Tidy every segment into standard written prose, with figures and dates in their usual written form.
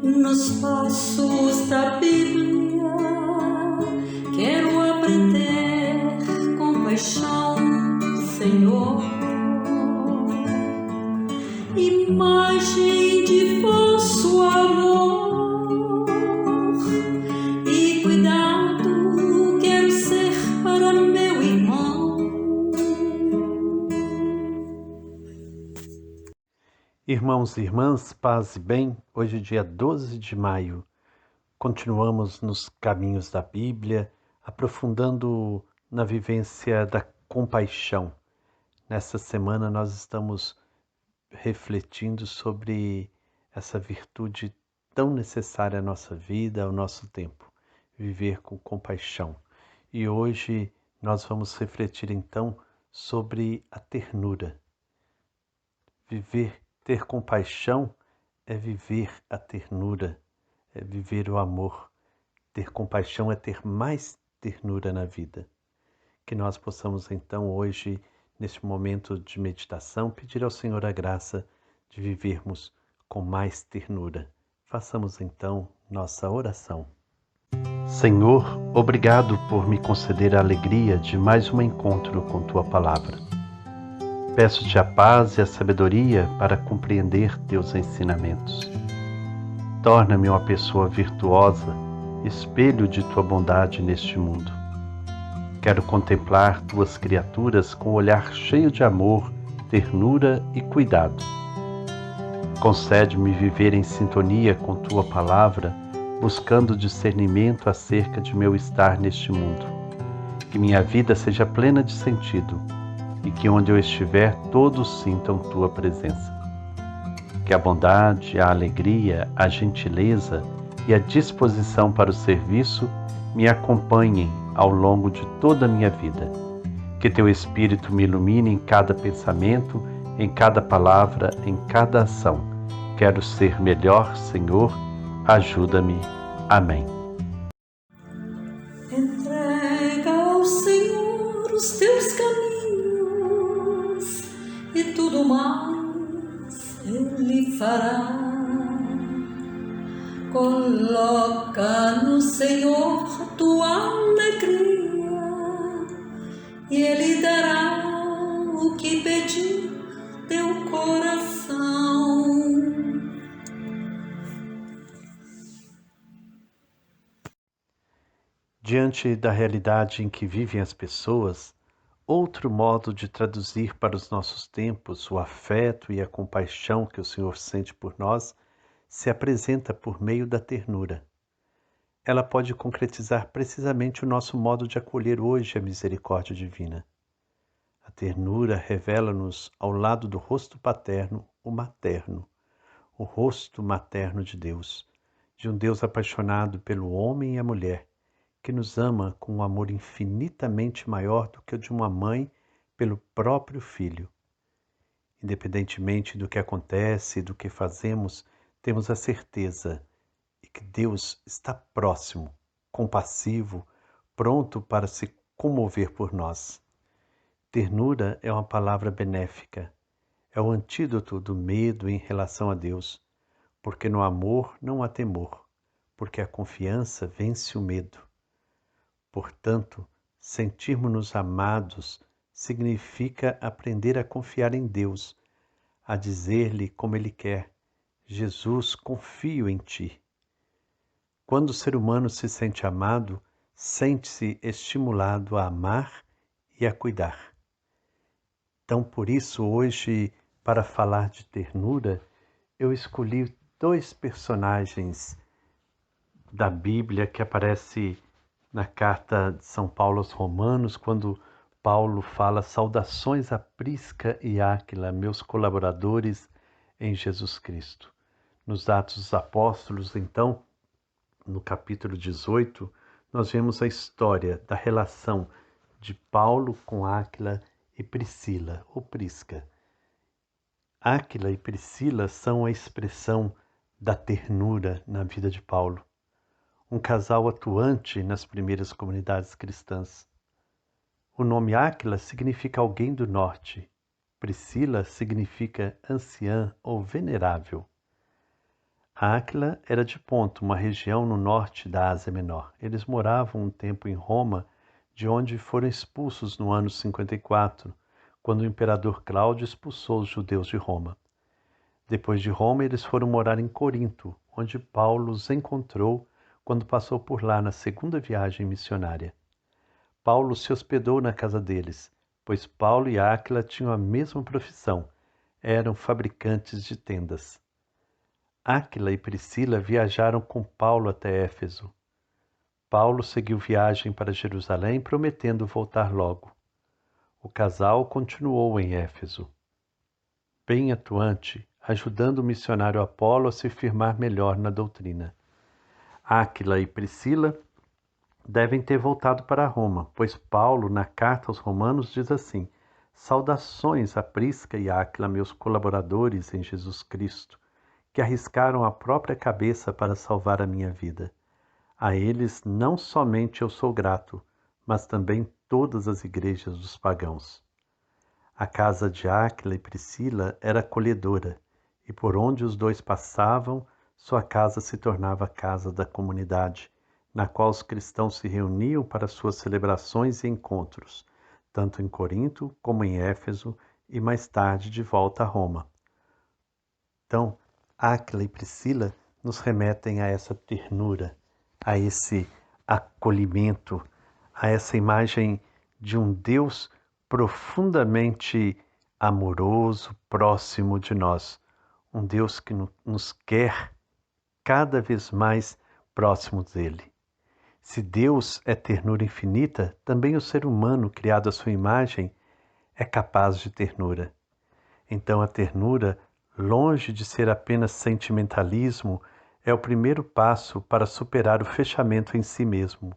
Nos passos da Bíblia quero aprender compaixão, Senhor, imagem de vosso amor e cuidado quero ser para meu irmão. Irmãos e irmãs, paz e bem, hoje é dia 12 de maio. Continuamos nos caminhos da Bíblia, aprofundando na vivência da compaixão. Nesta semana nós estamos refletindo sobre essa virtude tão necessária à nossa vida, ao nosso tempo, viver com compaixão. E hoje nós vamos refletir então sobre a ternura. Ter compaixão é viver a ternura, é viver o amor. Ter compaixão é ter mais ternura na vida. Que nós possamos então hoje, neste momento de meditação, pedir ao Senhor a graça de vivermos com mais ternura. Façamos então nossa oração. Senhor, obrigado por me conceder a alegria de mais um encontro com Tua Palavra. Peço-te a paz e a sabedoria para compreender teus ensinamentos. Torna-me uma pessoa virtuosa, espelho de tua bondade neste mundo. Quero contemplar tuas criaturas com um olhar cheio de amor, ternura e cuidado. Concede-me viver em sintonia com tua palavra, buscando discernimento acerca de meu estar neste mundo. Que minha vida seja plena de sentido e que onde eu estiver todos sintam tua presença. Que a bondade, a alegria, a gentileza e a disposição para o serviço me acompanhem ao longo de toda a minha vida. Que teu Espírito me ilumine em cada pensamento, em cada palavra, em cada ação. Quero ser melhor, Senhor, ajuda-me. Amém. Entrega ao Senhor os teus caminhos e tudo mais Ele fará. Coloca no Senhor tua alegria e Ele dará o que pedir teu coração. Diante da realidade em que vivem as pessoas, outro modo de traduzir para os nossos tempos o afeto e a compaixão que o Senhor sente por nós se apresenta por meio da ternura. Ela pode concretizar precisamente o nosso modo de acolher hoje a misericórdia divina. A ternura revela-nos, ao lado do rosto paterno, o materno, o rosto materno de um Deus apaixonado pelo homem e a mulher, que nos ama com um amor infinitamente maior do que o de uma mãe pelo próprio filho. Independentemente do que acontece e do que fazemos, temos a certeza de que Deus está próximo, compassivo, pronto para se comover por nós. Ternura é uma palavra benéfica, é o antídoto do medo em relação a Deus, porque no amor não há temor, porque a confiança vence o medo. Portanto, sentirmos-nos amados significa aprender a confiar em Deus, a dizer-lhe como Ele quer: Jesus, confio em ti. Quando o ser humano se sente amado, sente-se estimulado a amar e a cuidar. Então, por isso, hoje, para falar de ternura, eu escolhi 2 personagens da Bíblia que aparecem na carta de São Paulo aos Romanos, quando Paulo fala: saudações a Prisca e Áquila, meus colaboradores em Jesus Cristo. Nos Atos dos Apóstolos, então, no capítulo 18, nós vemos a história da relação de Paulo com Áquila e Priscila, ou Prisca. Áquila e Priscila são a expressão da ternura na vida de Paulo. Um casal atuante nas primeiras comunidades cristãs. O nome Áquila significa alguém do norte. Priscila significa anciã ou venerável. Áquila era de Ponto, uma região no norte da Ásia Menor. Eles moravam um tempo em Roma, de onde foram expulsos no ano 54, quando o imperador Cláudio expulsou os judeus de Roma. Depois de Roma, eles foram morar em Corinto, onde Paulo os encontrou quando passou por lá na segunda viagem missionária. Paulo se hospedou na casa deles, pois Paulo e Áquila tinham a mesma profissão, eram fabricantes de tendas. Áquila e Priscila viajaram com Paulo até Éfeso. Paulo seguiu viagem para Jerusalém, prometendo voltar logo. O casal continuou em Éfeso, bem atuante, ajudando o missionário Apolo a se firmar melhor na doutrina. Áquila e Priscila devem ter voltado para Roma, pois Paulo, na carta aos Romanos, diz assim: saudações a Prisca e Áquila, meus colaboradores em Jesus Cristo, que arriscaram a própria cabeça para salvar a minha vida. A eles não somente eu sou grato, mas também todas as igrejas dos pagãos. A casa de Áquila e Priscila era acolhedora, e por onde os dois passavam, sua casa se tornava a casa da comunidade, na qual os cristãos se reuniam para suas celebrações e encontros, tanto em Corinto como em Éfeso e mais tarde de volta a Roma. Então, Áquila e Priscila nos remetem a essa ternura, a esse acolhimento, a essa imagem de um Deus profundamente amoroso, próximo de nós. Um Deus que nos quer cada vez mais próximos dele. Se Deus é ternura infinita, também o ser humano, criado à sua imagem, é capaz de ternura. Então a ternura, longe de ser apenas sentimentalismo, é o primeiro passo para superar o fechamento em si mesmo,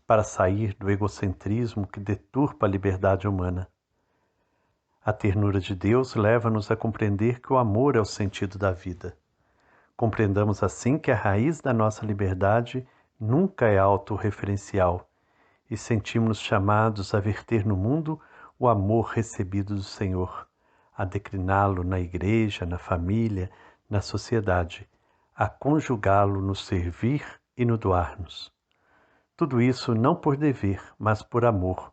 para sair do egocentrismo que deturpa a liberdade humana. A ternura de Deus leva-nos a compreender que o amor é o sentido da vida. Compreendamos assim que a raiz da nossa liberdade nunca é autorreferencial e sentimos-nos chamados a verter no mundo o amor recebido do Senhor, a decliná-lo na igreja, na família, na sociedade, a conjugá-lo no servir e no doar-nos. Tudo isso não por dever, mas por amor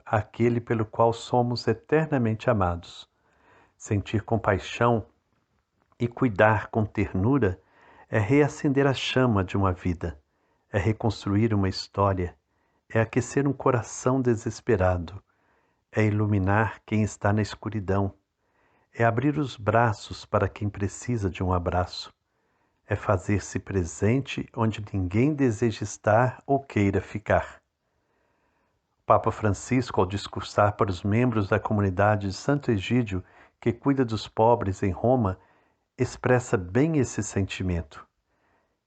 àquele pelo qual somos eternamente amados. Sentir compaixão e cuidar com ternura é reacender a chama de uma vida, é reconstruir uma história, é aquecer um coração desesperado, é iluminar quem está na escuridão, é abrir os braços para quem precisa de um abraço, é fazer-se presente onde ninguém deseja estar ou queira ficar. O Papa Francisco, ao discursar para os membros da comunidade de Santo Egídio, que cuida dos pobres em Roma, expressa bem esse sentimento.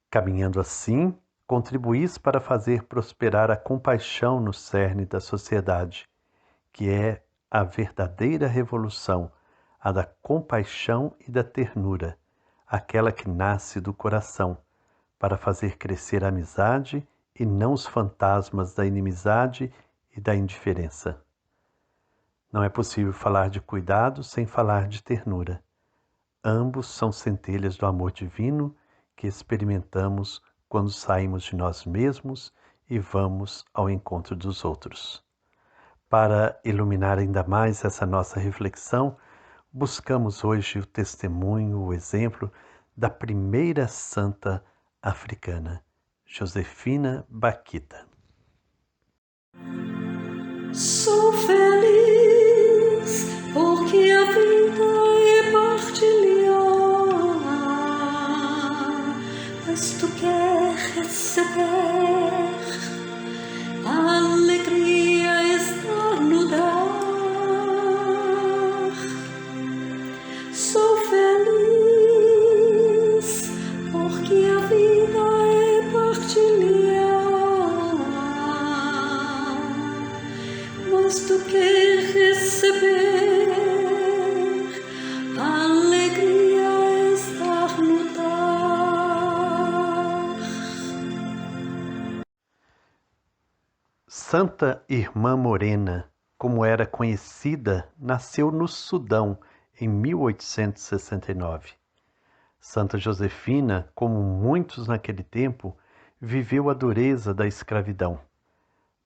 Caminhando assim, contribuís para fazer prosperar a compaixão no cerne da sociedade, que é a verdadeira revolução, a da compaixão e da ternura, aquela que nasce do coração, para fazer crescer a amizade e não os fantasmas da inimizade e da indiferença. Não é possível falar de cuidado sem falar de ternura. Ambos são centelhas do amor divino que experimentamos quando saímos de nós mesmos e vamos ao encontro dos outros. Para iluminar ainda mais essa nossa reflexão, buscamos hoje o testemunho, o exemplo da primeira santa africana, Josefina Bakhita. Sou feliz porque a vida é partilhar, mas tu quer receber a alegria estar no dar. Sou feliz porque a vida é partilhar, mas tu quer receber a alegria estar no dar. Santa Irmã Morena, como era conhecida, nasceu no Sudão em 1869. Santa Josefina, como muitos naquele tempo, viveu a dureza da escravidão.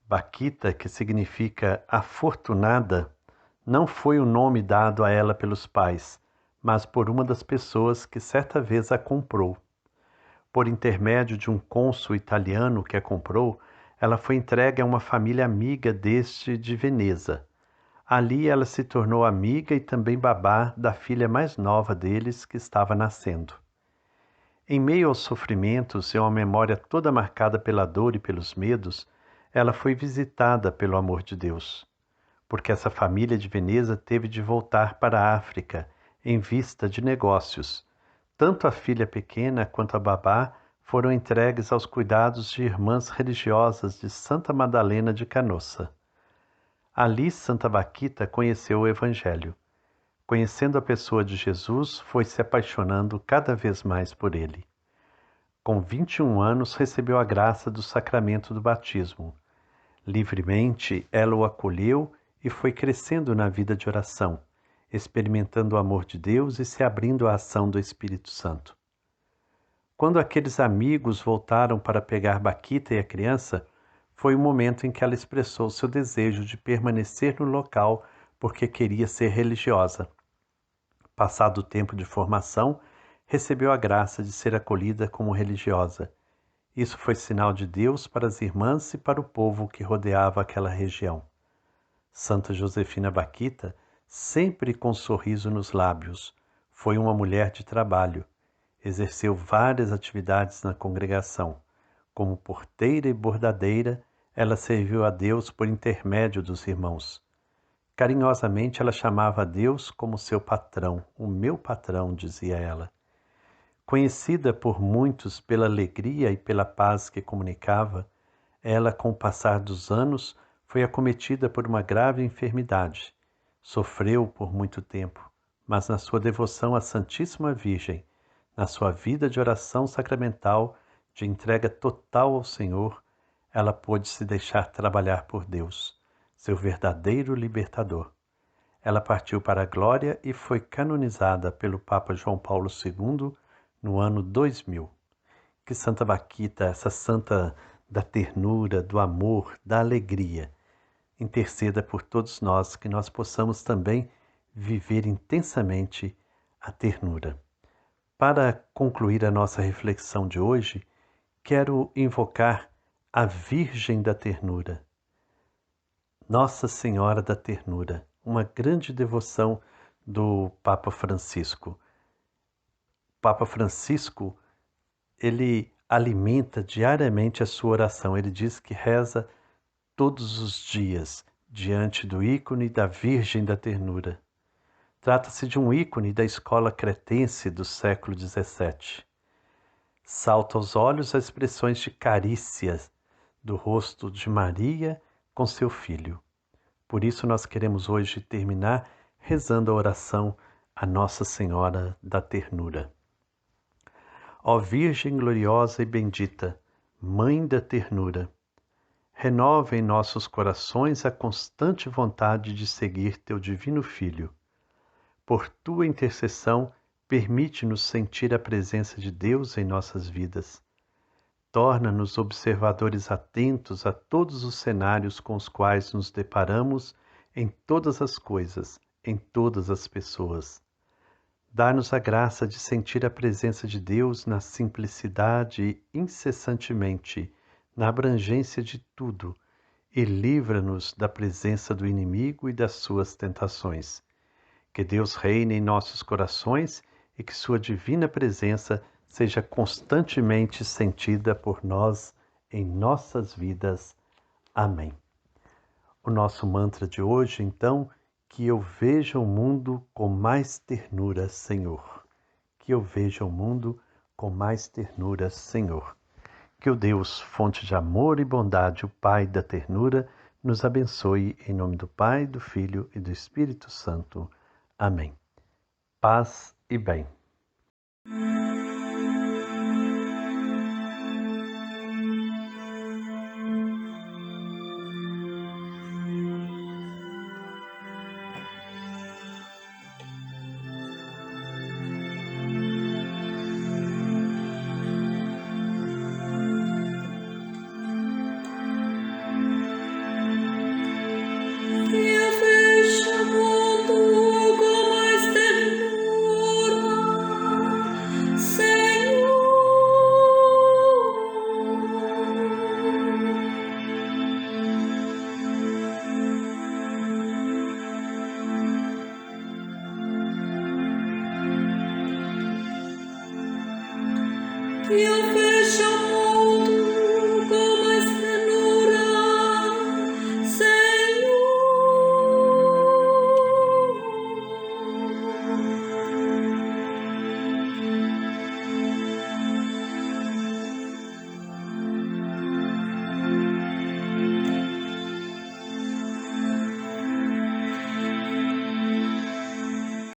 Baquita, que significa afortunada, não foi o nome dado a ela pelos pais, mas por uma das pessoas que certa vez a comprou. Por intermédio de um cônsul italiano que a comprou, ela foi entregue a uma família amiga deste de Veneza. Ali ela se tornou amiga e também babá da filha mais nova deles, que estava nascendo. Em meio aos sofrimentos e a uma memória toda marcada pela dor e pelos medos, ela foi visitada pelo amor de Deus, porque essa família de Veneza teve de voltar para a África em vista de negócios. Tanto a filha pequena quanto a babá foram entregues aos cuidados de irmãs religiosas de Santa Madalena de Canossa. Ali Santa Baquita conheceu o Evangelho. Conhecendo a pessoa de Jesus, foi se apaixonando cada vez mais por ele. Com 21 anos, recebeu a graça do sacramento do batismo. Livremente, ela o acolheu e foi crescendo na vida de oração, experimentando o amor de Deus e se abrindo à ação do Espírito Santo. Quando aqueles amigos voltaram para pegar Baquita e a criança, foi o momento em que ela expressou seu desejo de permanecer no local porque queria ser religiosa. Passado o tempo de formação, recebeu a graça de ser acolhida como religiosa. Isso foi sinal de Deus para as irmãs e para o povo que rodeava aquela região. Santa Josefina Baquita, sempre com um sorriso nos lábios, foi uma mulher de trabalho. Exerceu várias atividades na congregação. Como porteira e bordadeira, ela serviu a Deus por intermédio dos irmãos. Carinhosamente ela chamava a Deus como seu patrão, o meu patrão, dizia ela. Conhecida por muitos pela alegria e pela paz que comunicava, ela, com o passar dos anos, foi acometida por uma grave enfermidade. Sofreu por muito tempo, mas na sua devoção à Santíssima Virgem, na sua vida de oração sacramental, de entrega total ao Senhor, ela pôde se deixar trabalhar por Deus, seu verdadeiro libertador. Ela partiu para a glória e foi canonizada pelo Papa João Paulo II no ano 2000. Que Santa Baquita, essa santa da ternura, do amor, da alegria, interceda por todos nós, que nós possamos também viver intensamente a ternura. Para concluir a nossa reflexão de hoje, quero invocar a Virgem da Ternura, Nossa Senhora da Ternura, uma grande devoção do Papa Francisco. Papa Francisco, ele alimenta diariamente a sua oração. Ele diz que reza todos os dias diante do ícone da Virgem da Ternura. Trata-se de um ícone da escola cretense do século XVII. Salta aos olhos as expressões de carícias do rosto de Maria com seu filho. Por isso nós queremos hoje terminar rezando a oração a Nossa Senhora da Ternura. Ó Virgem gloriosa e bendita, Mãe da ternura, renova em nossos corações a constante vontade de seguir teu divino Filho. Por tua intercessão, permite-nos sentir a presença de Deus em nossas vidas. Torna-nos observadores atentos a todos os cenários com os quais nos deparamos em todas as coisas, em todas as pessoas. Dá-nos a graça de sentir a presença de Deus na simplicidade e incessantemente, na abrangência de tudo, e livra-nos da presença do inimigo e das suas tentações. Que Deus reine em nossos corações e que sua divina presença seja constantemente sentida por nós em nossas vidas. Amém. O nosso mantra de hoje, então, que eu veja o mundo com mais ternura, Senhor. Que eu veja o mundo com mais ternura, Senhor. Que o Deus, fonte de amor e bondade, o Pai da ternura, nos abençoe em nome do Pai, do Filho e do Espírito Santo. Amém. Paz e bem. que a vejam